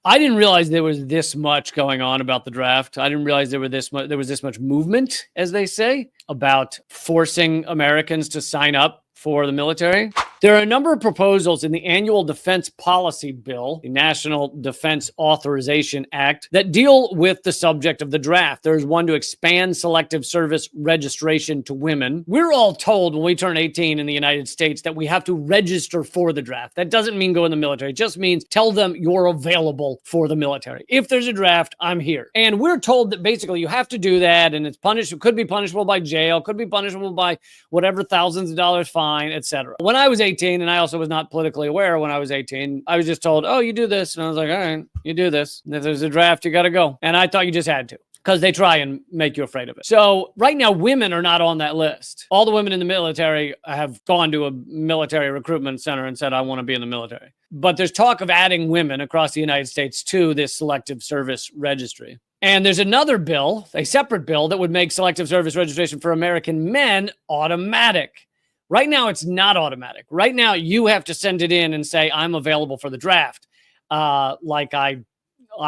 I didn't realize there was this much going on about the draft. I didn't realize there was this much movement, as they say, about forcing Americans to sign up for the military. There are a number of proposals in the annual defense policy bill, the National Defense Authorization Act, that deal with the subject of the draft. There's one to expand selective service registration to women. We're all told when we turn 18 in the United States that we have to register for the draft. That doesn't mean go in the military. It just means tell them you're available for the military. If there's a draft, I'm here. And we're told that basically you have to do that, and it's punished. It could be punishable by jail, could be punishable by whatever thousands of dollars fine, etc. When I was 18, and I also was not politically aware when I was 18, I was just told, oh, you do this. And I was like, all right, you do this. And if there's a draft, you got to go. And I thought you just had to, because they try and make you afraid of it. So right now, women are not on that list. All the women in the military have gone to a military recruitment center and said, I want to be in the military. But there's talk of adding women across the United States to this selective service registry. And there's another bill, a separate bill, that would make selective service registration for American men automatic. Right now, it's not automatic. Right now, you have to send it in and say, I'm available for the draft, like I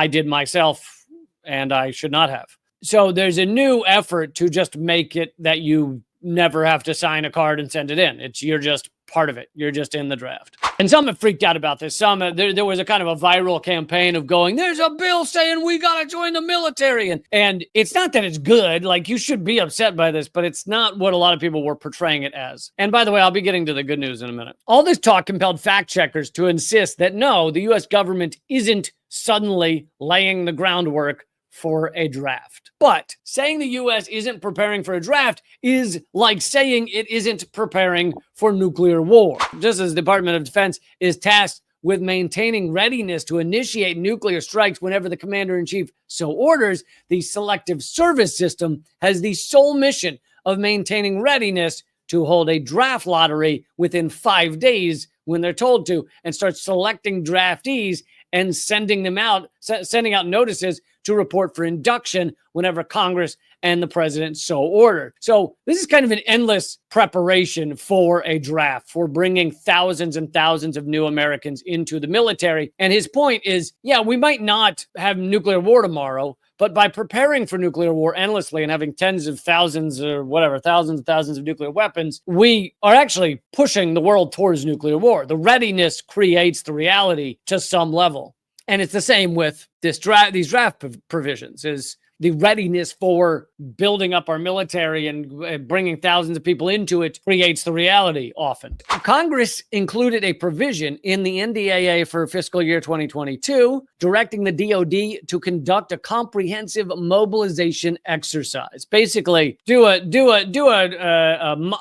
did myself, and I should not have. So there's a new effort to just make it that you never have to sign a card and send it in. You're just part of it. You're just in the draft. And some have freaked out about this. Some, there was a kind of a viral campaign of going, there's a bill saying we got to join the military. And it's not that it's good. Like, you should be upset by this, but it's not what a lot of people were portraying it as. And by the way, I'll be getting to the good news in a minute. All this talk compelled fact checkers to insist that no, the U.S. government isn't suddenly laying the groundwork for a draft. But saying the U.S. isn't preparing for a draft is like saying it isn't preparing for nuclear war. Just as the Department of Defense is tasked with maintaining readiness to initiate nuclear strikes whenever the commander-in-chief so orders, the selective service system has the sole mission of maintaining readiness to hold a draft lottery within 5 days when they're told to, and start selecting draftees and sending out notices to report for induction whenever Congress and the president so order. So this is kind of an endless preparation for a draft, for bringing thousands and thousands of new Americans into the military. And his point is, yeah, we might not have nuclear war tomorrow, but by preparing for nuclear war endlessly and having tens of thousands or whatever, thousands and thousands of nuclear weapons, we are actually pushing the world towards nuclear war. The readiness creates the reality to some level. And it's the same with these draft provisions, is the readiness for building up our military and bringing thousands of people into it creates the reality often. Congress included a provision in the NDAA for fiscal year 2022, directing the DoD to conduct a comprehensive mobilization exercise. Basically, do a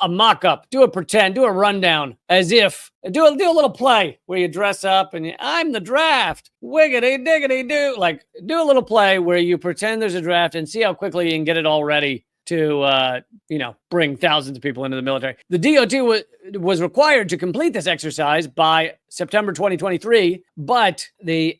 mock-up, do a rundown, as if do a little play where you dress up and I'm the draft, wiggity diggity do. Like, do a little play where you pretend there's a draft and see how quickly you can get it all ready to, bring thousands of people into the military. The DOD was required to complete this exercise by September 2023, but the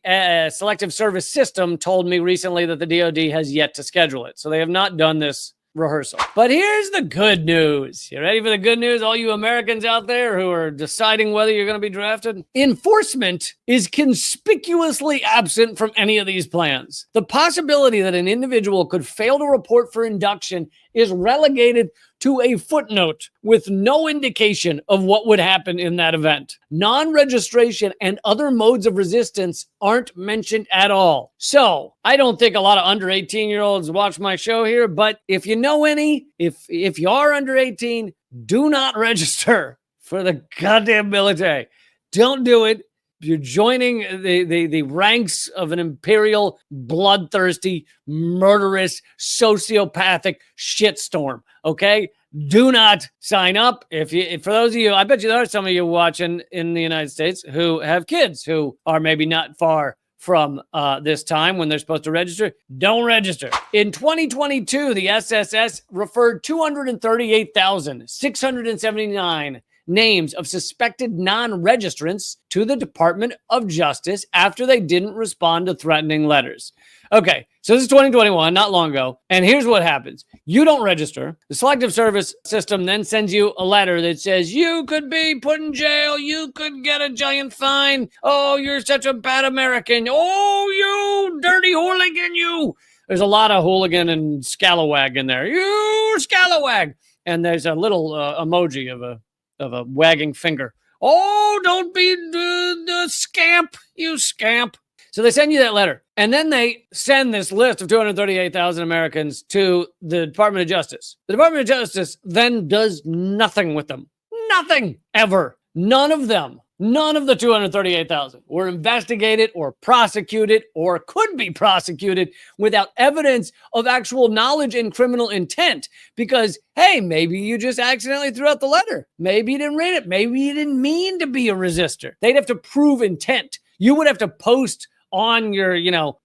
selective service system told me recently that the DOD has yet to schedule it. So they have not done this rehearsal. But here's the good news. You ready for the good news, all you Americans out there who are deciding whether you're going to be drafted? Enforcement is conspicuously absent from any of these plans. The possibility that an individual could fail to report for induction is relegated to a footnote with no indication of what would happen in that event. Non-registration and other modes of resistance aren't mentioned at all. So I don't think a lot of under 18-year-olds watch my show here, but if you know any, if you are under 18, do not register for the goddamn military. Don't do it. You're joining the ranks of an imperial, bloodthirsty, murderous, sociopathic shitstorm, okay? Do not sign up. For those of you, I bet you there are some of you watching in the United States who have kids who are maybe not far from this time when they're supposed to register. Don't register. In 2022, the SSS referred 238,679 names of suspected non-registrants to the Department of Justice after they didn't respond to threatening letters. Okay, so this is 2021, not long ago, and here's what happens. You don't register. The Selective Service system then sends you a letter that says you could be put in jail, you could get a giant fine. Oh, you're such a bad American. Oh, you dirty hooligan, you. There's a lot of hooligan and scalawag in there. You scalawag. And there's a little emoji of a wagging finger. Oh, don't be the scamp, you scamp. So they send you that letter. And then they send this list of 238,000 Americans to the Department of Justice. The Department of Justice then does nothing with them. Nothing, ever. None of them. None of the 238,000 were investigated or prosecuted or could be prosecuted without evidence of actual knowledge and criminal intent. Because, hey, maybe you just accidentally threw out the letter. Maybe you didn't read it. Maybe you didn't mean to be a resistor. They'd have to prove intent. You would have to post on your,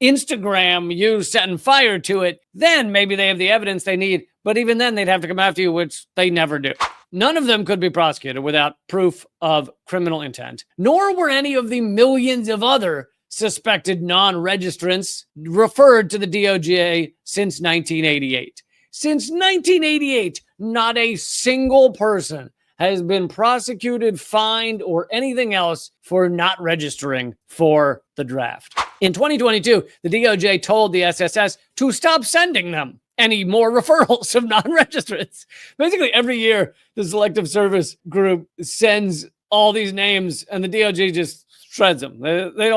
Instagram, you setting fire to it. Then maybe they have the evidence they need. But even then, they'd have to come after you, which they never do. None of them could be prosecuted without proof of criminal intent, nor were any of the millions of other suspected non-registrants referred to the DOJ since 1988. Since 1988, not a single person has been prosecuted, fined, or anything else for not registering for the draft. In 2022, the DOJ told the SSS to stop sending them any more referrals of non-registrants. Basically, every year, the Selective Service group sends all these names, and the DOJ just shreds them. They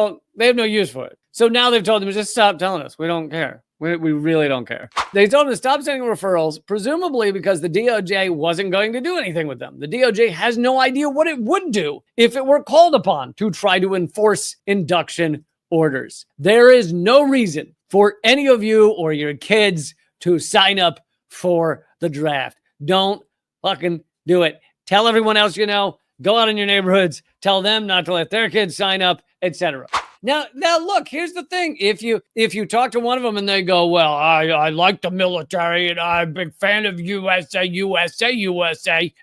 have no use for it. So now they've told them to just stop telling us. We don't care. We really don't care. They told them to stop sending referrals, presumably because the DOJ wasn't going to do anything with them. The DOJ has no idea what it would do if it were called upon to try to enforce induction orders. There is no reason for any of you or your kids to sign up for the draft. Don't fucking do it. Tell everyone else you know. Go out in your neighborhoods. Tell them not to let their kids sign up, etc. Now, look, here's the thing. If you talk to one of them and they go, well, I like the military and I'm a big fan of USA,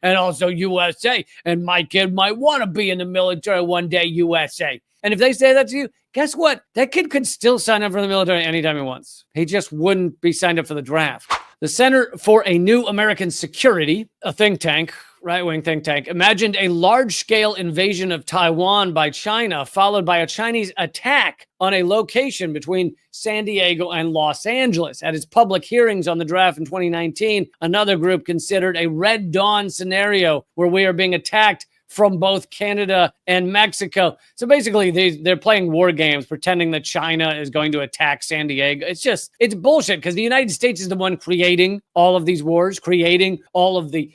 and also USA, and my kid might want to be in the military one day, USA. And if they say that to you, guess what? That kid could still sign up for the military anytime he wants. He just wouldn't be signed up for the draft. The Center for a New American Security, a think tank, right-wing think tank, imagined a large-scale invasion of Taiwan by China, followed by a Chinese attack on a location between San Diego and Los Angeles. At its public hearings on the draft in 2019, another group considered a Red Dawn scenario where we are being attacked from both Canada and Mexico. So basically, they're playing war games, pretending that China is going to attack San Diego. It's bullshit, because the United States is the one creating all of these wars, creating all of the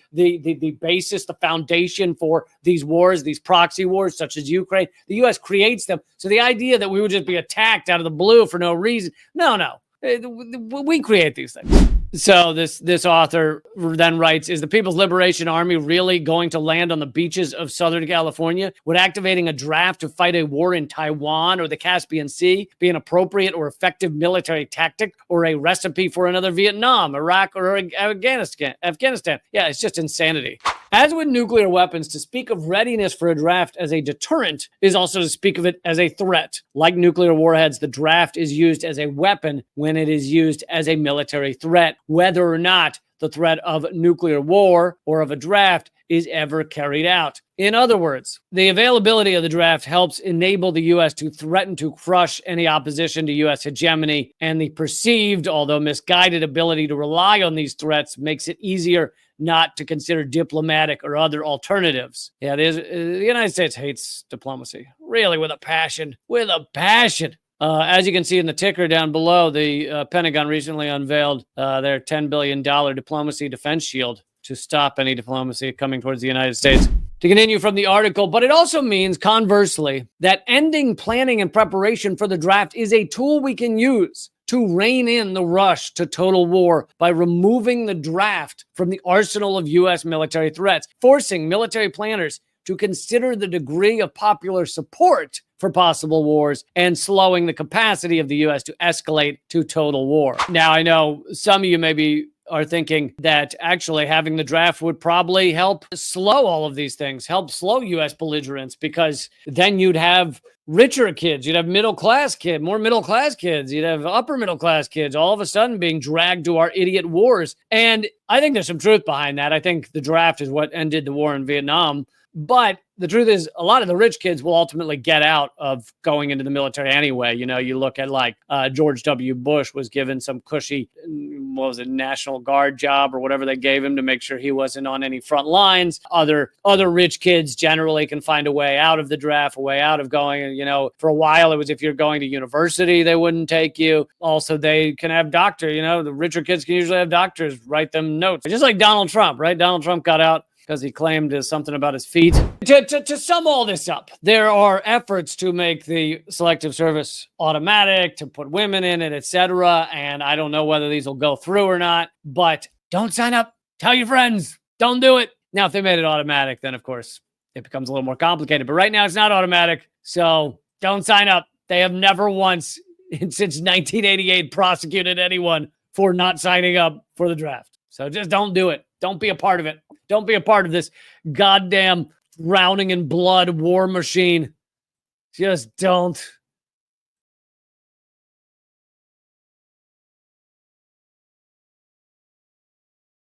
basis, the foundation for these wars, these proxy wars, such as Ukraine. The U.S. creates them. So the idea that we would just be attacked out of the blue for no reason, no. We create these things. So this author then writes, is the People's Liberation Army really going to land on the beaches of Southern California? Would activating a draft to fight a war in Taiwan or the Caspian Sea be an appropriate or effective military tactic, or a recipe for another Vietnam, Iraq, or Afghanistan? Yeah, it's just insanity. As with nuclear weapons, to speak of readiness for a draft as a deterrent is also to speak of it as a threat. Like nuclear warheads, the draft is used as a weapon when it is used as a military threat, whether or not the threat of nuclear war or of a draft is ever carried out. In other words, the availability of the draft helps enable the U.S. to threaten to crush any opposition to U.S. hegemony, and the perceived, although misguided, ability to rely on these threats makes it easier not to consider diplomatic or other alternatives. Yeah, the United States hates diplomacy, really, with a passion. As you can see in the ticker down below, the Pentagon recently unveiled their $10 billion diplomacy defense shield to stop any diplomacy coming towards the United States. To continue from the article, but it also means, conversely, that ending planning and preparation for the draft is a tool we can use to rein in the rush to total war by removing the draft from the arsenal of U.S. military threats, forcing military planners to consider the degree of popular support for possible wars, and slowing the capacity of the U.S. to escalate to total war. Now, I know some of you may be are thinking that actually having the draft would probably help slow all of these things, help slow U.S. belligerence, because then you'd have richer kids, you'd have more middle class kids, you'd have upper middle class kids all of a sudden being dragged to our idiot wars. And I think there's some truth behind that. I think the draft is what ended the war in Vietnam. But the truth is, a lot of the rich kids will ultimately get out of going into the military anyway. You know, you look at like George W. Bush was given some cushy, National Guard job or whatever they gave him to make sure he wasn't on any front lines. Other rich kids generally can find a way out of the draft, a way out of going. You know, for a while it was if you're going to university, they wouldn't take you. Also, they can have doctors. You know, the richer kids can usually have doctors write them notes. Just like Donald Trump, right? Donald Trump got out because he claimed something about his feet. To sum all this up, there are efforts to make the selective service automatic, to put women in it, etc. And I don't know whether these will go through or not, but don't sign up. Tell your friends. Don't do it. Now, if they made it automatic, then, of course, it becomes a little more complicated. But right now, it's not automatic, so don't sign up. They have never once, since 1988, prosecuted anyone for not signing up for the draft. So just don't do it. Don't be a part of it. Don't be a part of this goddamn drowning in blood war machine. Just don't.